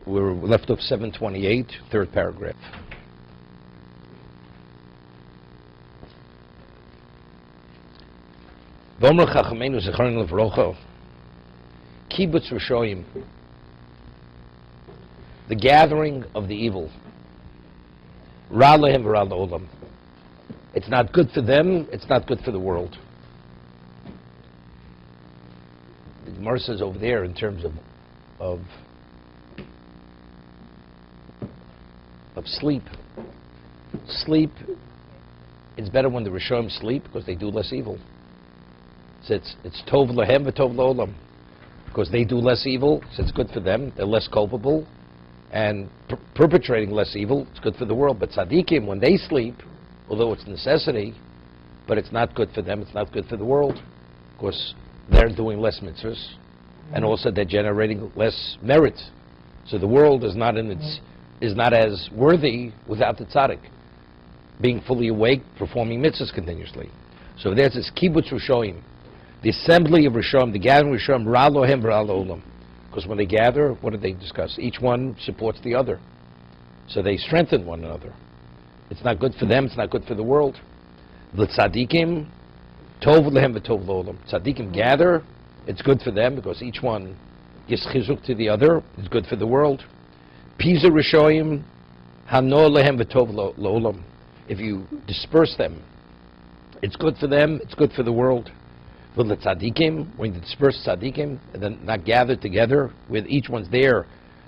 We're left off 728, third paragraph. V'omer Chachamenu Zechron Levrocho, Kibbutz Rishoyim, the gathering of the evil. Ra lehem v'ra le'olam. It's not good for them, it's not good for the world. The Gemara says over there in terms of sleep. Sleep, it's better when the Rishonim sleep because they do less evil. So it's tov lehem v'tov le'olam. Because they do less evil, so it's good for them, they're less culpable, and perpetrating less evil, it's good for the world. But tzaddikim, when they sleep, although it's a necessity, but it's not good for them, it's not good for the world. Of course, they're doing less mitzvahs, and also they're generating less merit. So the world is not as worthy without the tzaddik being fully awake, performing mitzvahs continuously. So there's this kibbutz rishoim, the assembly of rishoim, the gathering of rishoim, ra lohem v'ra le'olam. Because when they gather, what do they discuss? Each one supports the other, so they strengthen one another. It's not good for them, it's not good for the world. The tzaddikim, tov lehem v'tov le'olam. Tzaddikim gather, it's good for them because each one gives chizuk to the other, it's good for the world. Piza rishoim, hano lehem v'tov le'olam. If you disperse them, it's good for them, it's good for the world. But the tzaddikim, when you disperse tzaddikim, and then not gather together, with each one's there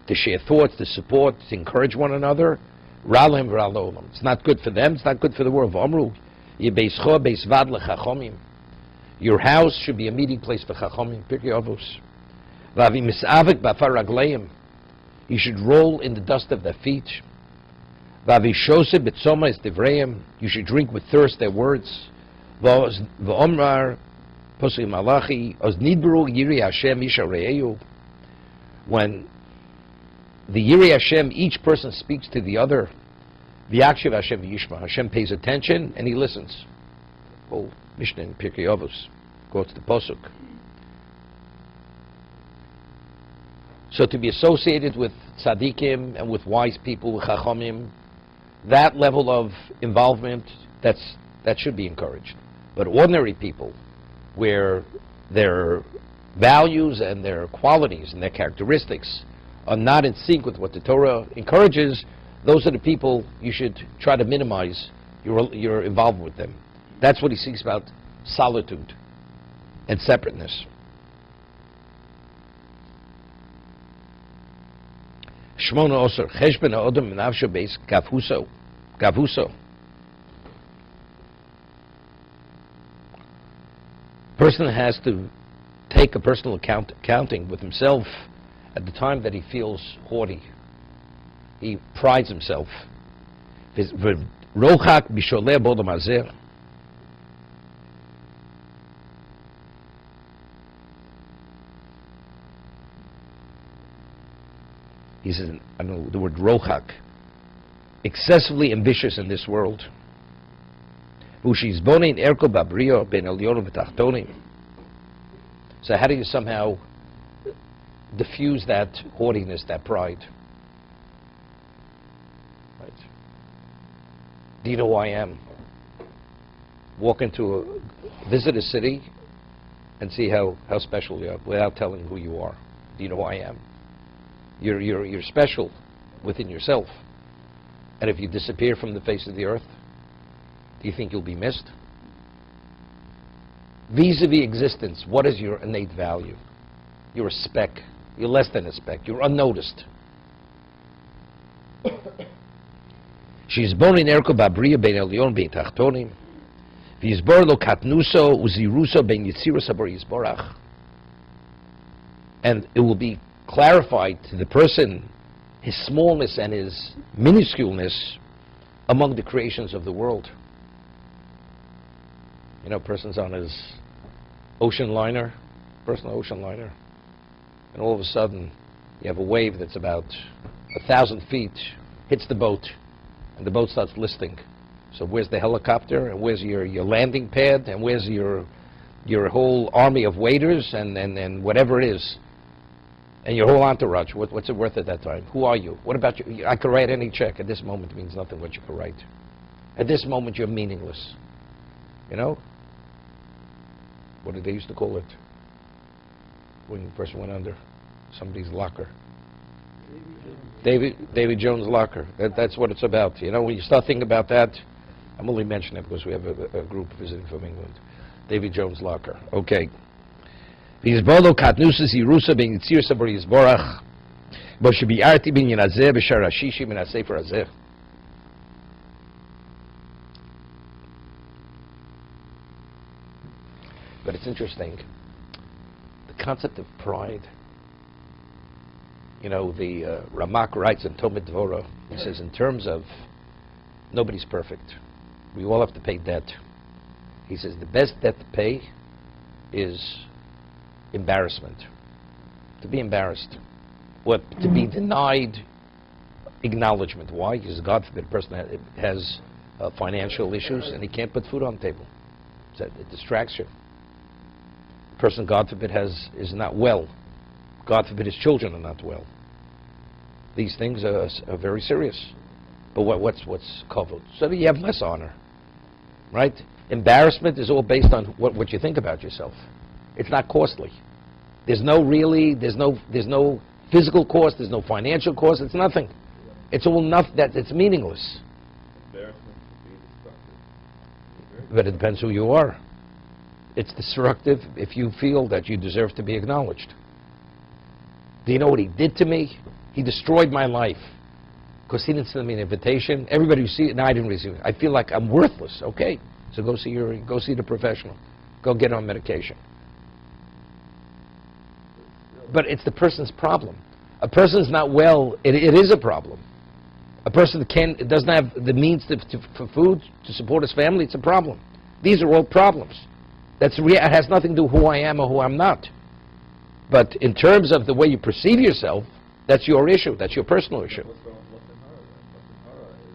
to share thoughts, to support, to encourage one another, ra lehem v'ra le'olam. It's not good for them, it's not good for the world. V'amru, yebeischo beisvad lechachomim. Your house should be a meeting place for chachomim. Pirkei Avos. V'avi misavik b'afar ragleim. You should roll in the dust of their feet. V'avi shoseh b'tzoma es divreim. You should drink with thirst their words. V'omrar posei malachi os nidberu yirei Hashem isha re'eyu. When the yirei Hashem, each person speaks to the other. V'yakshiv Hashem v'yishma. Hashem pays attention and he listens. Oh, Mishnah in Pirkei Avos quotes the posuk. So to be associated with tzaddikim and with wise people, with chachomim, that level of involvement, that should be encouraged. But ordinary people, where their values and their qualities and their characteristics are not in sync with what the Torah encourages, those are the people you should try to minimize your involvement with them. That's what he speaks about, solitude and separateness. Shmona Osir, Cheshben Ha'odom Menavsho Beis Gavuso. Person has to take a personal accounting with himself at the time that he feels haughty. He prides himself. Rochak Bisholeh Bodom Azer. He says, I don't know the word rochak, excessively ambitious in this world. So how do you somehow diffuse that haughtiness, that pride? Right. Do you know who I am? Visit a city and see how special you are without telling who you are. Do you know who I am? You're special within yourself. And if you disappear from the face of the earth, do you think you'll be missed? Vis-a-vis existence, what is your innate value? You're a speck. You're less than a speck. You're unnoticed. She's born in Erko Babriya ben Elyon ben Tachtonim. V'yizbor lo katnuso uziruso ben Yitzira sabor yizborach. And it will be clarified to the person his smallness and his minusculeness among the creations of the world. You know, person's on his personal ocean liner, and all of a sudden you have a wave that's about 1,000 feet, hits the boat, and the boat starts listing. So where's the helicopter, and where's your landing pad, and where's your whole army of waiters, and whatever it is. And your whole entourage, what's it worth at that time? Who are you? What about you? I could write any check. At this moment, it means nothing what you could write. At this moment, you're meaningless. You know? What did they used to call it? When the person went under somebody's locker. David Jones' locker. That's what it's about. You know, when you start thinking about that, I'm only mentioning it because we have a group visiting from England. David Jones' locker. Okay. V'yizbolo katnusis yirusa ben yitzir sabar yizborach bo shebi'arti ben yinazeh b'shar hashishi min ha-sefer hazeh. But it's interesting. The concept of pride. You know, the Ramak writes in Tomid Dvorah, he says, in terms of nobody's perfect. We all have to pay debt. He says the best debt to pay is embarrassment. To be embarrassed. Or to be denied acknowledgement. Why? Because God forbid a person has financial issues and he can't put food on the table. So it distracts you. A person, God forbid, is not well. God forbid his children are not well. These things are very serious. But what's kavod? So that you have less honor, right? Embarrassment is all based on what you think about yourself. It's not costly. There's no physical cost. There's no financial cost. It's nothing. It's all nothing. It's meaningless. Embarrassment can be destructive. But it depends who you are. It's destructive if you feel that you deserve to be acknowledged. Do you know what he did to me? He destroyed my life. Because he didn't send me an invitation. Everybody who sees it, no, I didn't receive it. I feel like I'm worthless. Okay, so go see the professional. Go get on medication. But it's the person's problem. A person's not well, it is a problem. A person doesn't have the means for food to support his family, it's a problem. These are all problems. It has nothing to do with who I am or who I'm not. But in terms of the way you perceive yourself, that's your issue. That's your personal issue. What's in horror then? What's in horror is,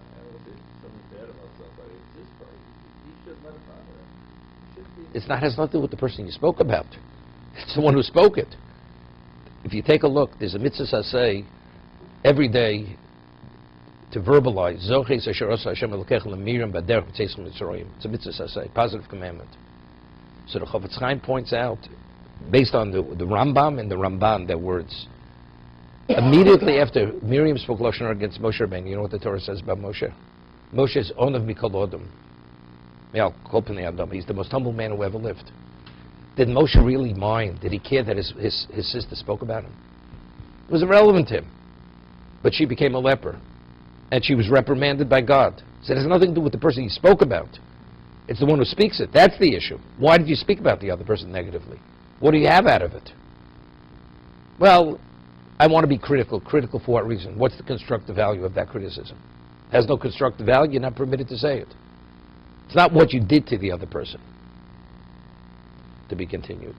I don't know if something bad about somebody. It's his part. He shouldn't let it bother him. It has nothing to do with the person you spoke about. It's the one who spoke it. If you take a look, there's a mitzvah say every day to verbalize. It's a mitzvah say, positive commandment. So the Chovot HaLevavos points out, based on the Rambam and the Ramban, their words. Immediately after Miriam spoke Lashon Hara against Moshe Rabbeinu, you know what the Torah says about Moshe? Moshe is onav mikol adam. Al-Qul pnei adam. He's the most humble man who ever lived. Did Moshe really mind? Did he care that his sister spoke about him? It was irrelevant to him. But she became a leper. And she was reprimanded by God. So it has nothing to do with the person he spoke about. It's the one who speaks it. That's the issue. Why did you speak about the other person negatively? What do you have out of it? Well, I want to be critical. Critical for what reason? What's the constructive value of that criticism? It has no constructive value, you're not permitted to say it. It's not what you did to the other person. To be continued.